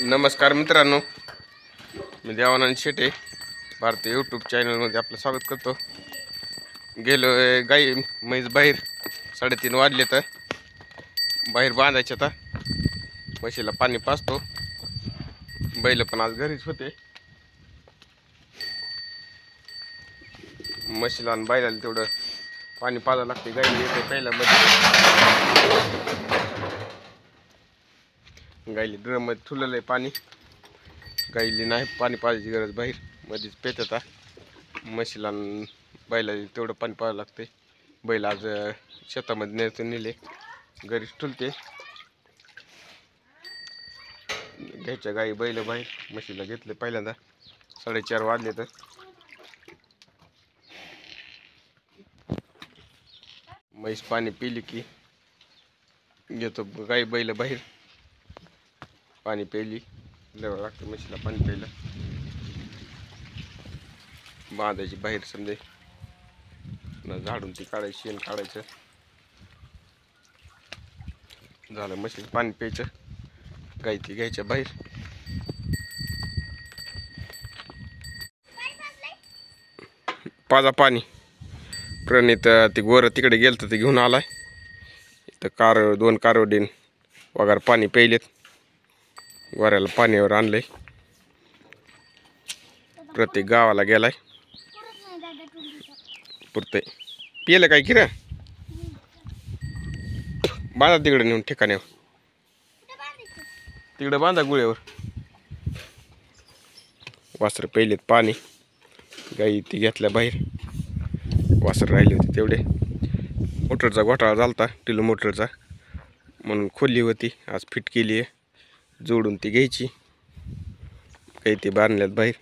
नमस्कार मित्रांनो, मी देवानंद शेटे भारतीय यूट्यूब चॅनलमध्ये आपलं स्वागत करतो. गेलो गाई म्हैस बाहेर 3:30 वाजले तर बाहेर बांधायचे. आता म्हशीला पाणी पाजतो. बैल पण आज घरीच होते. म्हशीला आणि बैलाला तेवढं पाणी पाजावं लागते. गाई येते पहिल्या मध्ये गाईली ड्रम मध्ये ठुलेलं आहे पाणी. गाईली नाही पाणी पाजायची गरज, बाहेर मध्येच पेतात. म्हशीला बैलाला तेवढं पाणी पाजावं लागते. बैल आज शेतामध्ये नेतो नेले, घरीच ठुलते. घ्यायच्या गाई बैल बाहेर. म्हशीला घेतले पहिल्यांदा 4:30 वाजले तर. म्हैस पाणी पिली की घेतो गाई बैल बाहेर. पाणी प्यायली द्यावं लागतं म्हशीला. पाणी प्यायला बांधायची बाहेर समजे, झाडून ती काढायची, शेण काढायचं. झालं म्हशीला पाणी प्यायचं. गाई ती घ्यायच्या बाहेर. पाजा पाणी. प्रणित ती गोरं तिकडे गेलं ते घेऊन आलाय. इथं 2 कारवडीन वगैरे पाणी प्यायलेत. गोऱ्याला पाण्यावर आणलंय. प्रत्येक गावाला गेलाय. पुरतंय पिलं काय की रे. बांधा तिकडे नेऊन ठिकाण्यावर, तिकडे बांधा गुळ्यावर. वासरं प्यायलेत पाणी. गाई ती घेतल्या बाहेर. वासरं राहिले होते तेवढे. मोटरचा घोटाळा झालता, टिलो मोटरचा, म्हणून खोली होती. आज फिट केली आहे. जोडून ती घ्यायची. काही ती बांधल्यात बाहेर.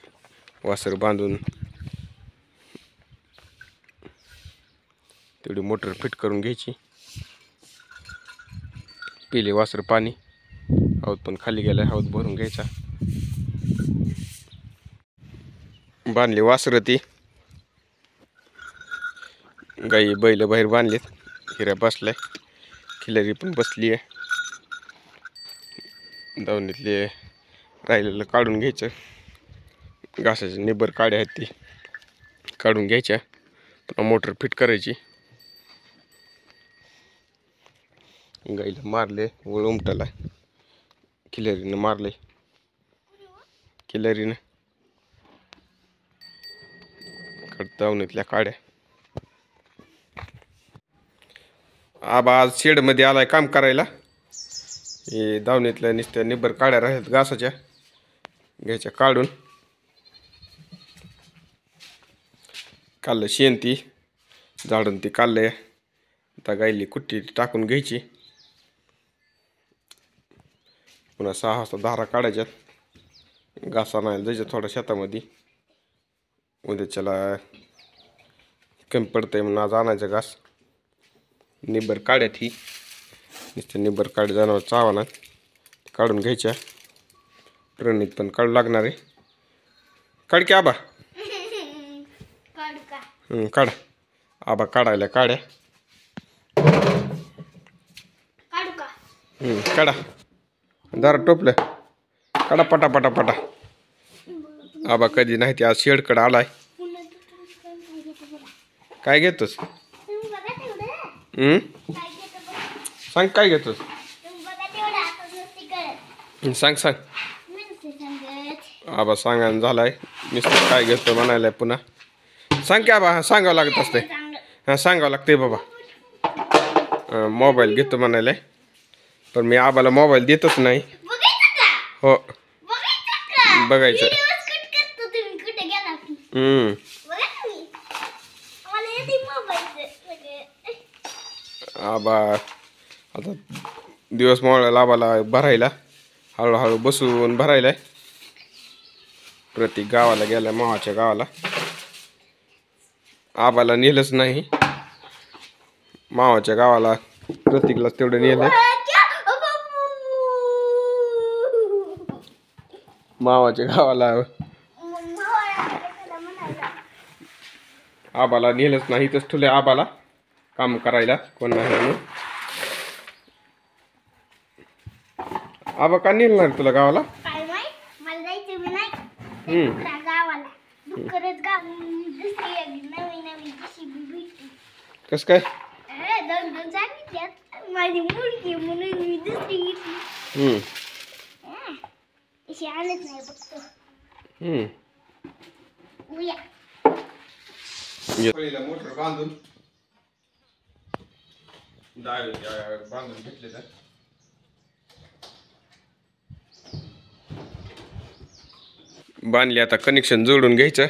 वासर बांधून तेवढी मोटर फिट करून घ्यायची. पिले वासर पाणी. हौद पण खाली गेलाय, हौद भरून घ्यायचा. बांधली वासर ती. गाई बैल बाहेर बांधलेत. हिऱ्या बसलाय. खिलारी पण बसली आहे. दावणीतले राहिलेलं काढून घ्यायचं. घासाचे निबर काड्या आहेत ती काढून घ्यायच्या. पुन्हा मोटर फिट करायची. गाईला मारले, वळ उमटाला. खिलारीनं मारले. खिलारीनं दावणीतल्या काड्या. आबा आज शेडमध्ये आलाय काम करायला. हे दावणीतल्या नुसत्या निबर काड्या राहिल्यात घासाच्या, घ्यायच्या काढून. काढलं शेण ती झाडून ती काढलंय. आता गाईली कुट्टी टाकून घ्यायची. पुन्हा 6 वाजता धारा काढायच्यात. घासा नाही जायचं थोडं शेतामध्ये. उद्याच्याला कमी पडतंय म्हणून आज आणायचं घास. निबर काढ्यात ही नुसतं निबर काढ जनावर चावाना काढून घ्यायच्या. प्रणित पण काढू लागणार आहे. काढ की आबा. काढ आबा. काढायला काढ्या. काढा जरा टोपलं. काढा पटा पटा पटा. आबा कधी नाही ते आज शेडकडं आलाय. काय घेतोस? सांग काय घेतोस? सांग सांग. आबा सांगायला झालाय. नुसतं काय घेतो म्हणायला पुन्हा. सांग की आबा. सांगावं लागत असते. हां सांगावं लागते बाबा. मोबाईल घेतो म्हणायला, पण मी आबाला मोबाईल देतच नाही. हो बघायचं. आबा आता दिवस मोबाईल आबाला भरायला, हळूहळू बसून भरायलाय. प्रत्येक गावाला गेला, मावाच्या गावाला. आबाला नेलंच नाही. मावाच्या गावाला प्रत्येकलाच तेवढं नेलं. मावाच्या गावाला आबाला नेलंच नाही. इथंच ठुले आबाला काम करायला, कोण नाही म्हणून. आबा का नेलं नाही तुला गावाला? गावाला करत गाव दुसरी नवी नवी JCB भेटली. कसं काय? दोन दोन सांगितल्यात माझी मुलगी म्हणून मी दुसरी घेतली. तशी आणत नाही बघतो. उया मोटर बांधून बांधून घेतले तर बांधली. आता कनेक्शन जोडून घ्यायचं.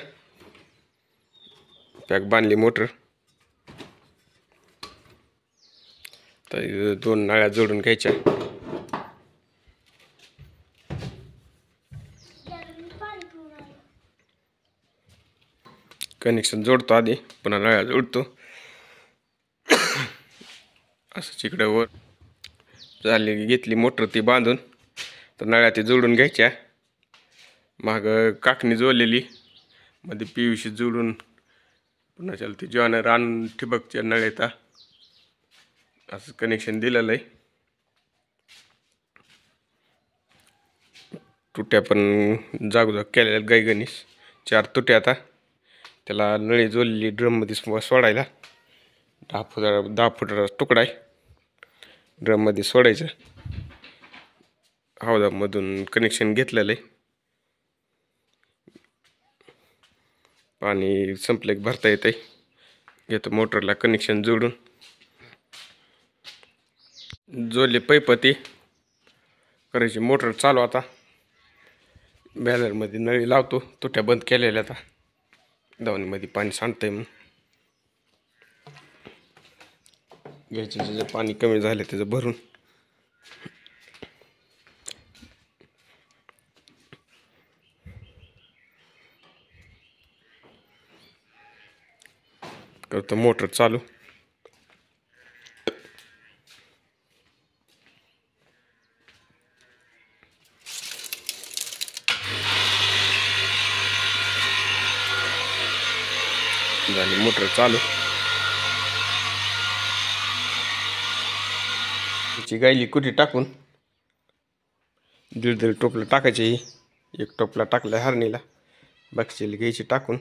पॅक बांधली मोटर. तर 2 नळ्या जोडून घ्यायच्या. कनेक्शन जोडतो आधी, पुन्हा नळ्या जोडतो. असं इकडे वर झाली घेतली मोटर ती बांधून. तर नळ्या ती जोडून घ्यायच्या. माग काकणी जोडलेली, मध्ये PVC जोडून पुन्हा ती जॉनर आणून ठिबकच्या नळ्यात असं कनेक्शन दिलेलं आहे. तुट्या पण जागोजाग केलेल्या गाई गणेश. 4 तुट्या आता. त्याला नळी जोडलेली ड्रममध्ये सोडायला. 10 फुटाचा तुकडा आहे. ड्रममध्ये सोडायचं. हौदामधून कनेक्शन घेतलेलं आहे. पाणी संपले की भरता येते. घेतो मोटरला कनेक्शन जोडून. जोडले पाईप ती करायची. मोटर चालू आता. बॅलरमध्ये नळी लावतो. तुट्या बंद केलेल्या आता. दावणीमध्ये पाणी सांडतंय म्हणून. घ्यायचं ज्याचं पाणी कमी झालं त्याचं भरून. करतो मोटर चालू. झाली मोटर चालू. त्याची गायली कुठे टाकून 1.5 टोपलं टाकायची. 1 टोपला टाकलं हरणीला. बक्षीला घ्यायची टाकून.